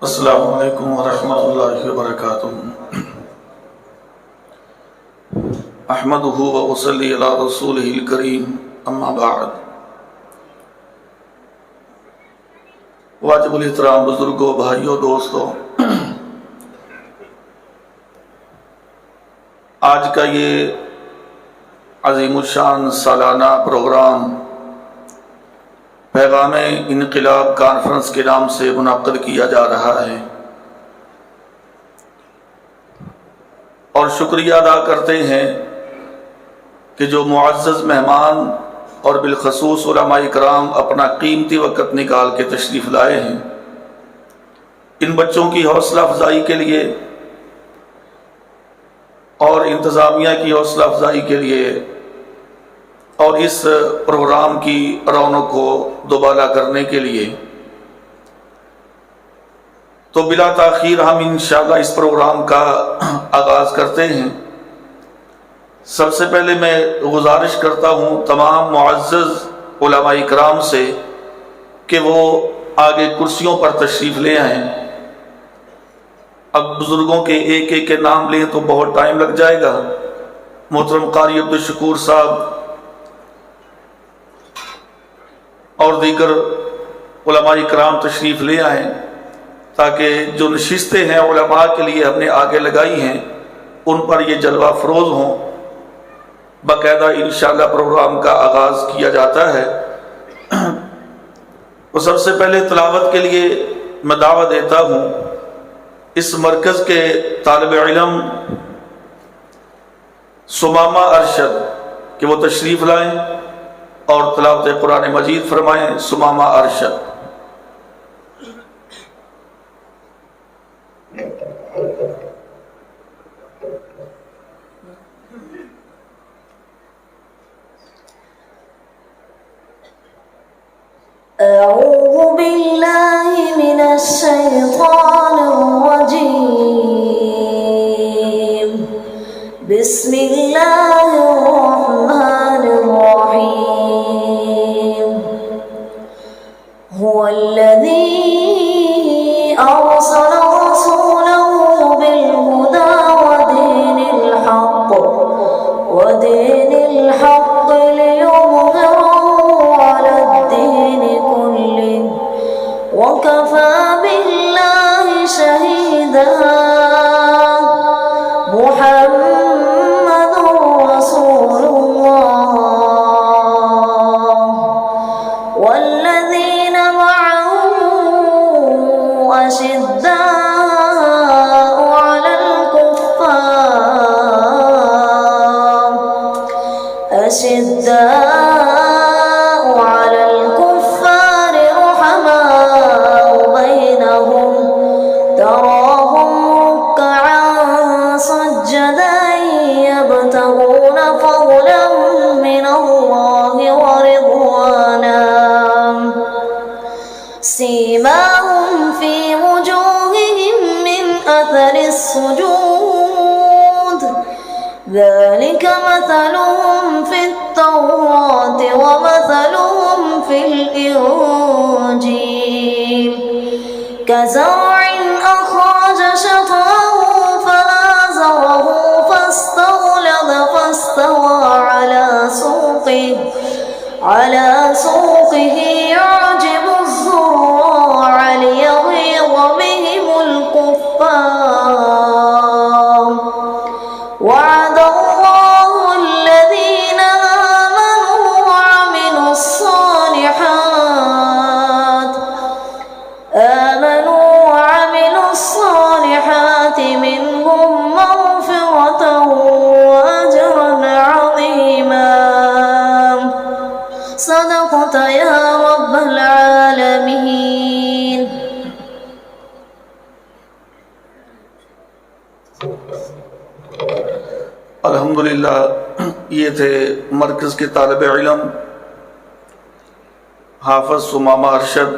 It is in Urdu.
السلام علیکم ورحمۃ اللہ وبرکاتہ۔ احمدہ وصلی علی رسولہ الکریم، اما بعد۔ واجب الاحترام بزرگوں، بھائیوں، دوستوں، آج کا یہ عظیم الشان سالانہ پروگرام پیغام انقلاب کانفرنس کے نام سے منعقد کیا جا رہا ہے، اور شکریہ ادا کرتے ہیں کہ جو معزز مہمان اور بالخصوص علماء کرام اپنا قیمتی وقت نکال کے تشریف لائے ہیں۔ ان بچوں کی حوصلہ افزائی کے لیے اور انتظامیہ کی حوصلہ افزائی کے لیے اور اس پروگرام کی رونق کو دوبالا کرنے کے لیے، تو بلا تاخیر ہم انشاءاللہ اس پروگرام کا آغاز کرتے ہیں۔ سب سے پہلے میں گزارش کرتا ہوں تمام معزز علماء کرام سے کہ وہ آگے کرسیوں پر تشریف لے آئیں۔ اب بزرگوں کے ایک ایک کے نام لیں تو بہت ٹائم لگ جائے گا۔ محترم قاری عبدالشکور صاحب اور دیگر علماء کرام تشریف لے آئیں، تاکہ جو نشستیں ہیں علماء کے لیے ہم نے آگے لگائی ہیں ان پر یہ جلوہ افروز ہوں۔ باقاعدہ انشاءاللہ پروگرام کا آغاز کیا جاتا ہے۔ تو سب سے پہلے تلاوت کے لیے میں دعوت دیتا ہوں اس مرکز کے طالب علم سمامہ ارشد کہ وہ تشریف لائیں اور تلاوت قرآن مجید فرمائیں۔ سمامہ ارشد۔ اعوذ باللہ من الشیطان الرجیم، بسم اللہ الرحمن الرحیم۔ هو الذی ارسل رسوله بالهدى ودین الحق ليظهره على الدين كله وكفى بالله شهيدا۔ محمد رسول الله والذين معه أشداء على الكفار رحماء بينهم، تراهم ركعا سجدا يبتغون فضلا من الله ورضوانا، سيماهم في وجوههم من أثر السجود، ذلك مثلهم في التوراة ومثلهم في الإنجيل، كزرع أخرج شطأه فآزره فاستغلظ فاستوى على سوقه يعجب الزراع ليغيظ بهم الكفار، وعد الله الذين آمنوا وعملوا الصالحات منهم مغفرة وأجرا عظيما۔ صدقت يا رب العالمين۔ الحمدللہ، یہ تھے مرکز کے طالب علم حافظ سمامہ ارشد